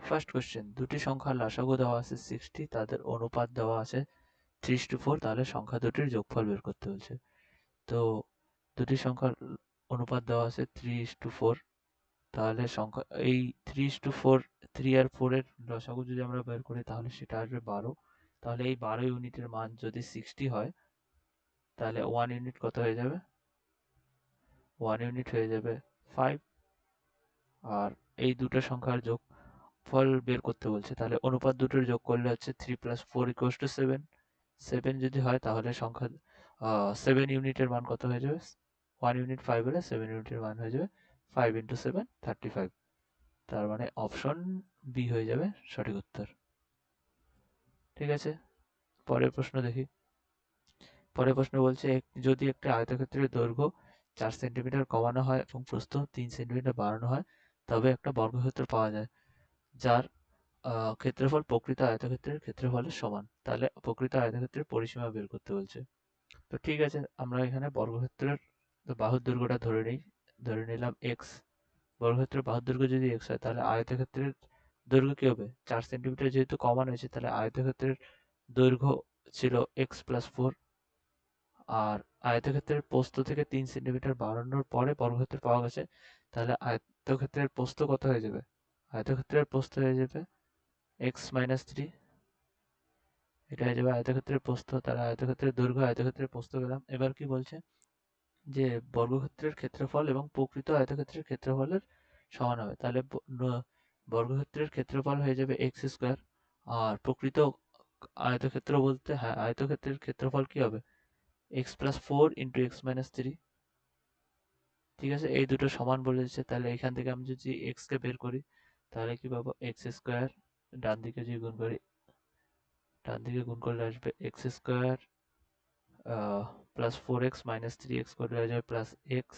First question, দুটি সংখ্যার লসাগু দেওয়া আছে 60, তাদের অনুপাত দেওয়া আছে 3:4, তাহলে সংখ্যা দুটির যোগফল বের করতে বলছে। তো দুটি সংখ্যার অনুপাত দেওয়া আছে 3:4, তাহলে সংখ্যা এই 3:4, 3 আর 4 এর লসাগু যদি আমরা বের করি তাহলে সেটা আসবে 12। তাহলে এই 12 ইউনিটের মান যদি 60 হয় তাহলে 1 ইউনিট কত হয়ে যাবে? 1 ইউনিট হয়ে যাবে 5। আর এই দুটো সংখ্যার যোগফল বের করতে বলছে, তাহলে অনুপাত দুটোর যোগ করলে হচ্ছে 3 + 4 = 7। 7 যদি হয় তাহলে সংখ্যা 7 ইউনিটের মান কত হয়ে যাবে? 1 ইউনিট 5 হলে 7 ইউনিটের মান হয়ে যাবে 5 × 7 35। তার মানে অপশন বি হয়ে যাবে সঠিক উত্তর। ঠিক আছে, পরের প্রশ্ন দেখি। পরের প্রশ্ন বলছে, যদি একটি আয়তক্ষেত্রের দৈর্ঘ্য 4 সেন্টিমিটার কমানো হয় এবং প্রস্থ 3 সেন্টিমিটার বাড়ানো হয়, তবে একটা বর্গক্ষেত্র পাওয়া যায় যার ক্ষেত্রফল প্রকৃত আয়তক্ষেত্রের ক্ষেত্রফলের সমান। তাহলে প্রকৃত আয়তক্ষেত্রের পরিসীমা বের করতে বলছে। তো ঠিক আছে, আমরা এখানে বর্গক্ষেত্রের বাহুর দৈর্ঘ্যটা ধরে নিলাম x। বর্গক্ষেত্রের বাহুর দৈর্ঘ্য যদি x হয় তাহলে আয়তক্ষেত্রের দৈর্ঘ্য কি হবে? 4 সেন্টিমিটার যেহেতু কমানো হয়েছে তাহলে আয়তক্ষেত্রের দৈর্ঘ্য ছিল x + 4। আর আয়তক্ষেত্রের প্রস্থ থেকে 3 সেন্টিমিটার বাড়ানোর পরে বর্গক্ষেত্র পাওয়া গেছে, তাহলে আয়তক্ষেত্রের প্রস্থ কত হয়ে যাবে? আয়তক্ষেত্রের প্রস্থ হয়ে যাবে x - 3। এটা হয়ে যাবে আয়তক্ষেত্রের প্রস্থ। তাহলে আয়তক্ষেত্রের দৈর্ঘ্য, আয়তক্ষেত্রের প্রস্থ পেলাম। এবার কি বলছে যে বর্গক্ষেত্রের ক্ষেত্রফল এবং প্রকৃত আয়তক্ষেত্রের ক্ষেত্রফলের সমান হবে। তাহলে বর্গক্ষেত্রের ক্ষেত্রফল হয়ে যাবে x²। আর প্রকৃত আয়তক্ষেত্র বলতে, হ্যাঁ, আয়তক্ষেত্রের ক্ষেত্রফল কি হবে? x + 4 × x - 3। ঠিক আছে, এই দুটো সমান বলেছে, তাহলে এখান থেকে আমি যদি x কে বের করি তাহলে কি পাবো? x²। ডান দিকে যদি গুণ করি, ডান দিকে গুণ করলে আসবে x² + 4x - 3x করলে হয়ে যাবে +x।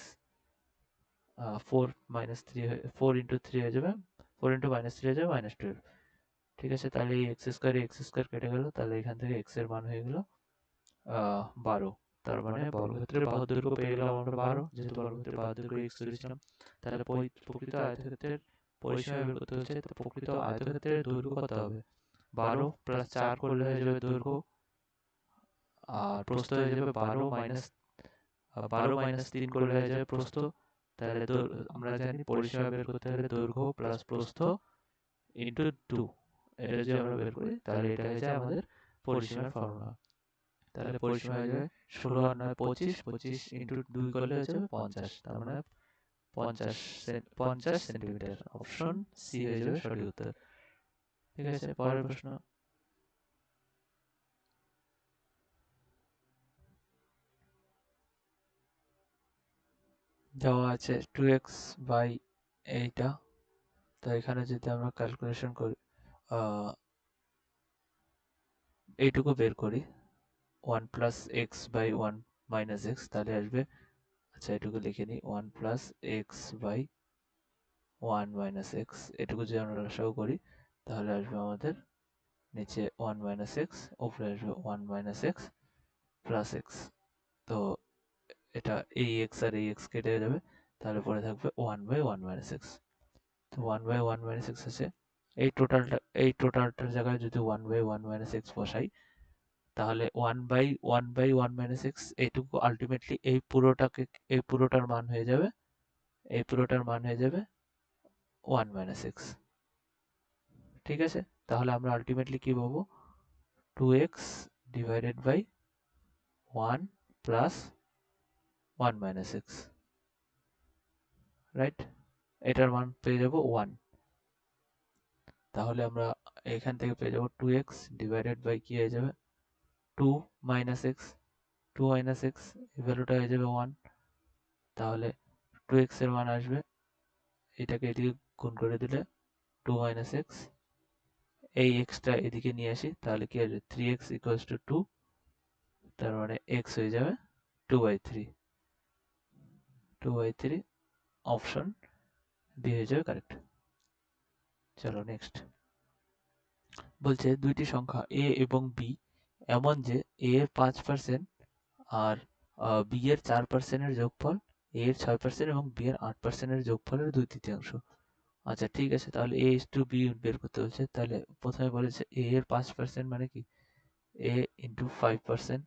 4 - 3 4 × 3 হয়ে যাবে, 4 × -3 হয়ে যাবে -12। ঠিক আছে, তাহলে এই x² কেটে গেল, তাহলে এখান থেকে x এর মান হয়ে গেল 12। তার মানে বর্গক্ষেত্রের বাহুর দৈর্ঘ্য পেয়ে গেলাম আমরা 12, যেহেতু বর্গক্ষেত্রের বাহুর দৈর্ঘ্য x ধরেছিলাম। তাহলে প্রকৃত আয়তক্ষেত্রের পরিসীমা বের করতে হচ্ছে, তো প্রকৃত আয়তক্ষেত্রের দৈর্ঘ্য কত হবে? 12 + 4 করলে হয়ে যাবে দৈর্ঘ্য, আর প্রস্থ হয়ে যাবে 12 - 3 করলে হয়ে যাবে প্রস্থ। তাহলে আমরা জানি পরিসীমা বের করতে হলে দৈর্ঘ্য প্লাস প্রস্থ ইন্টু 2। এটা যদি আমরা বের করি তাহলে এটা হয়ে যায় আমাদের পরিসীমার ফর্মুলা। তাহলে পরিসীমা হয়ে যাবে 16 আর 9 25, 25 ইন্টু 2 করলে হয়ে যাবে 50। তার মানে 50 সেন্টিমিটার। অপশন সি হয়ে যাবে সঠিক উত্তর। ঠিক আছে, পরের প্রশ্ন। দেওয়া আছে 2x বাই এইটা। তো এখানে যদি আমরা ক্যালকুলেশন করি, এইটুকু বের করি 1 + x বাই 1 - x, তাহলে আসবে, আচ্ছা এটুকু লিখে নিই, 1 + x বাই 1 - x। এটুকু যদি আমরা লসাগু করি তাহলে আসবে আমাদের নিচে 1 - x, উপরে আসবে 1 - x প্লাস x। তো এটা এই x আর এই x কেটে যাবে, তাহলে পরে থাকবে 1/1 - x। তো 1/1 - x আছে। এই টোটালটার জায়গায় যদি 1/1 - x বসাই তাহলে 1/1 - x এইটুকু আলটিমেটলি এই পুরোটার মান হয়ে যাবে, এই পুরোটার মান হয়ে যাবে 1 - x। ঠিক আছে, তাহলে আমরা আলটিমেটলি কি পাবো? 2x divided by 1 plus 1 - x, right? এটার মান পেয়ে যাব 1। তাহলে আমরা এখান থেকে পেয়ে যাব 2x ডিভাইডেড বাই কি হয়ে যাবে? 2 - x, 2 - x, এই ভ্যালুটা হয়ে যাবে 1। তাহলে 2x এর মান আসবে, এটাকে এদিকে গুণ করে দিলে 2 - x, এই xটা এদিকে নিয়ে আসি তাহলে কি আসবে? 3x = 2। তার মানে x হয়ে যাবে 2/3। 2/3, অপশন বি হয়ে যাবে কারেক্ট। চলো নেক্সট। বলছে দুইটি সংখ্যা a এবং b এমন যে a এর 5% আর b এর 4% এর যোগফল a এর 6% এবং b এর 8% এর যোগফলের 2/3। আচ্ছা ঠিক আছে, তাহলে a is to b বের করতে বলছে। তাহলে প্রথমে বলেছে a এর 5% মানে কি, a into 5%,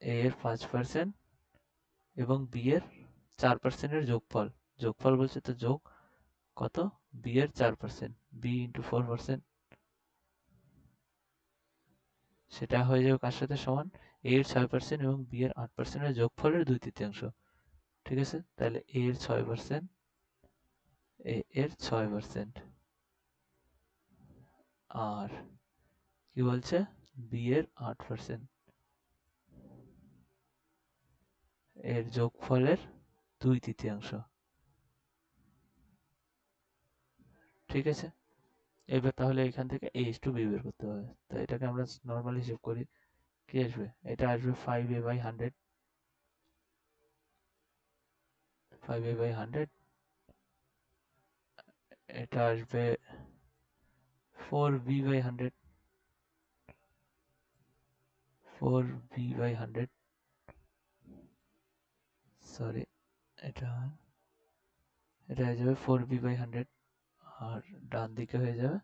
a এর 5% এবং b এর 4% এর যোগফল। যোগফল বলছে তো যোগ কত, b এর 4%, b into 4%, সেটা হয়ে যাবে কার সাথে সমান, a এর 6% এবং b এর 8% এর যোগফলের 2/3। ঠিক আছে, তাহলে a এর 6%, a এর 6%, আর কি বলছে b এর 8%, এর যোগফলের 2/3। ঠিক আছে, এবার তাহলে এখান থেকে a is to b বের করতে হবে। তো এটাকে আমরা নর্মালি হিসেব করি, কি আসবে, এটা আসবে 5a/100, 5a/100, এটা আসবে 4b/100, 4b/100, সরি, এটা হয়ে যাবে 4b/100, আর ডান দিকে হয়ে যাবে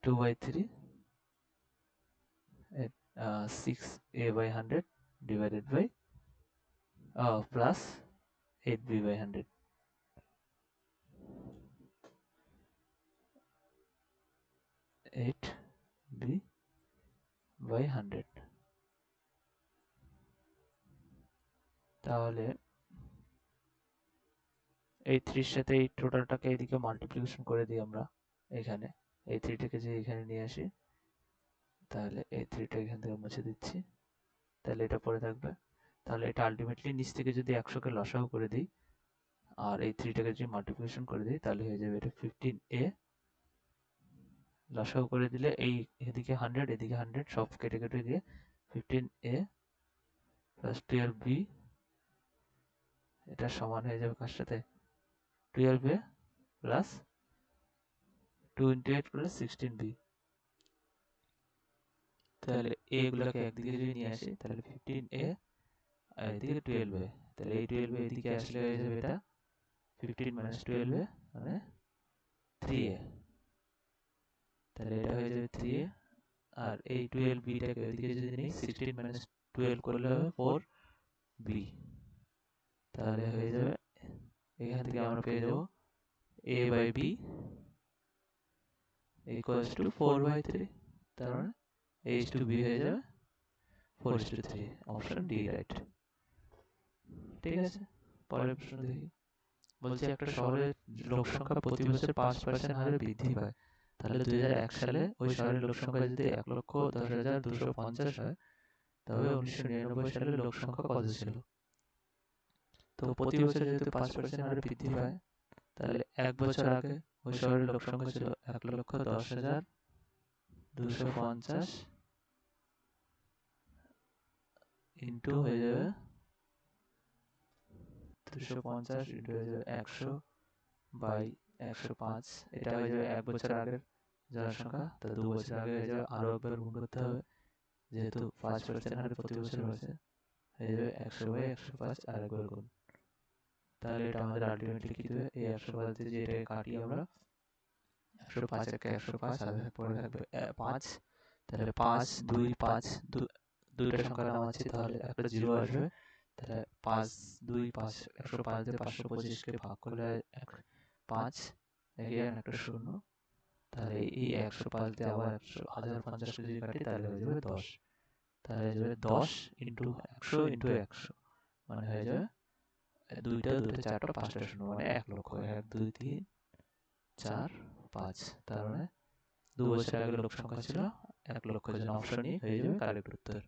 2/3, 6a/100 divided by plus 8b/100, 8b/100। তাহলে এই 3 সাথে এই টোটালটাকে এইদিকে মাল্টিপ্লিকেশন করে দিই আমরা, এখানে এই 3টাকে যে এখানে নিয়ে আসি, তাহলে এই 3টা এখান থেকে মুছে দিচ্ছি, তাহলে এটা পড়ে থাকবে। তাহলে এটা আলটিমেটলি নিচ থেকে যদি 100কে লসাগু করে দিই আর এই 3টাকে যদি মাল্টিপ্লিকেশন করে দিই, তাহলে হয়ে যাবে এটা 15a, লসাগু করে দিলে এই এদিকে 100 এদিকে 100 সব কেটে কেটে দিয়ে 15a প্লাস 12b, এটা সমান হয়ে যাবে কার সাথে, 12a প্লাস 2 into 8 করলে 16b। তাহলে a গুলোকে একদিকে যদি নিয়ে আসি, তাহলে 15a আর এদিকে 12a, তাহলে এই 12a এদিকে আসলে হয়ে যাবে এটা 15 minus 12a মানে 3a, তাহলে এটা হয়ে যাবে 3a, আর এই 12b টাকে এদিকে যদি নিই 16 minus 12 করলে হবে 4b, তাহলে হয়ে যাবে এখান থেকে আমরা পেয়ে যাব a/b equals to 4/3, তার মানে a is to b হয়ে যাবে 4:3, অপশন ডি রাইট। ঠিক আছে, পরের প্রশ্ন দেখি। বলছে একটা শহরের লোক সংখ্যা প্রতি বছর 5% হারে বৃদ্ধি পায়, তাহলে 2001 সালে ওই শহরের লোক সংখ্যা যদি 1,10,250 হয়, তবে 1999 সালে লোক সংখ্যা কত ছিল? তো প্রতি বছর যেহেতু 5% হারে বৃদ্ধি পায়, তাহলে 1 বছর আগে ওই শহরের লোক সংখ্যা ছিল 1,10,250 ইন্টু হয়ে যাবে 250 ইন্টু হয়ে যাবে 100/105, এটা হয়ে যাবে 1 বছর আগের জনসংখ্যা। তো 2 বছর আগে হয়ে যাবে, আরো একবার গুণ করতে হবে, যেহেতু 5% হারে প্রতি বছর হয়েছে, হয়ে যাবে 100/105 আর একবার গুণ। তাহলে এটা আমাদের আলটিমেটলি কি দেবে, এই 105 দিয়ে যে এটাকে কাটি আমরা, 105 একে 105 আর পরে থাকবে 5, তাহলে 5 2 5, দুইটা সংখ্যা নামাচ্ছি, তাহলে একটা 0 আসবে, তাহলে 5 2 5, 105 দিয়ে 525কে ভাগ করলে 5, এগেইন একটা 0, তাহলে এই 105 দিয়ে আবার 1050 যদি কাটি তাহলে হয়ে যাবে 10, তাহলে হয়ে যাবে 10 ইন্টু 100 ইন্টু 100, মানে হয়ে যাবে দুইটা দুটো চারটা পাঁচটা 0, মানে 1 লক্ষ। 1 2 3 4 5, তার মানে 2 বছর আগে লোক সংখ্যা ছিল 1 লক্ষ জন, অপশন ই হয়ে যাবে কারেক্ট উত্তর।